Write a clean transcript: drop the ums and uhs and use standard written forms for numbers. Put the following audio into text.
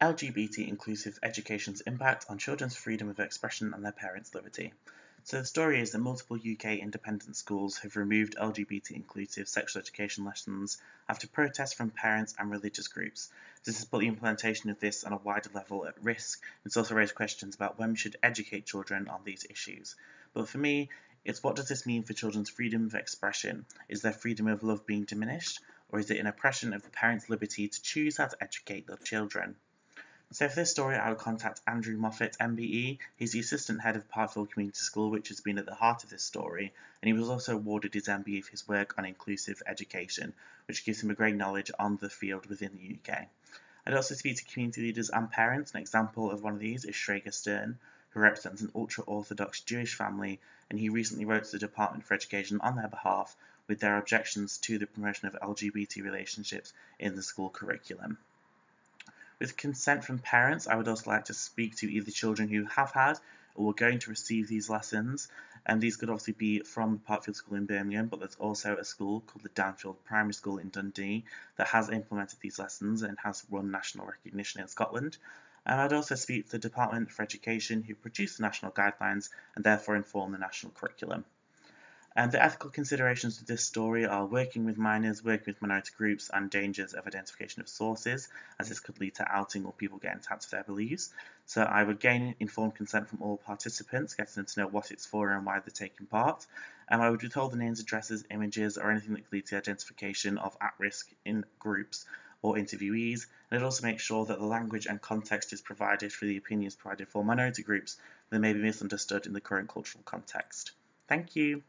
LGBT inclusive education's impact on children's freedom of expression and their parents' liberty. So the story is that multiple UK independent schools have removed LGBT inclusive sexual education lessons after protests from parents and religious groups. This has put the implementation of this on a wider level at risk. It's also raised questions about when we should educate children on these issues. But for me, it's what does this mean for children's freedom of expression? Is their freedom of love being diminished? Or is it an oppression of the parents' liberty to choose how to educate their children? So for this story, I would contact Andrew Moffat, MBE. He's the assistant head of Parkville Community School, which has been at the heart of this story, and he was also awarded his MBE for his work on inclusive education, which gives him a great knowledge on the field within the UK. I'd also speak to community leaders and parents. An example of one of these is Schrager Stern, who represents an ultra-Orthodox Jewish family, and he recently wrote to the Department for Education on their behalf with their objections to the promotion of LGBT relationships in the school curriculum. With consent from parents, I would also like to speak to either children who have had or are going to receive these lessons. And these could obviously be from the Parkfield School in Birmingham, but there's also a school called the Downfield Primary School in Dundee that has implemented these lessons and has won national recognition in Scotland. And I'd also speak to the Department for Education, who produce the national guidelines and therefore inform the national curriculum. And the ethical considerations of this story are working with minors, working with minority groups, and dangers of identification of sources, as this could lead to outing or people getting tapped for their beliefs. So I would gain informed consent from all participants, getting them to know what it's for and why they're taking part. And I would withhold the names, addresses, images, or anything that could lead to identification of at-risk in groups or interviewees. And I'd also make sure that the language and context is provided for the opinions provided for minority groups that may be misunderstood in the current cultural context. Thank you.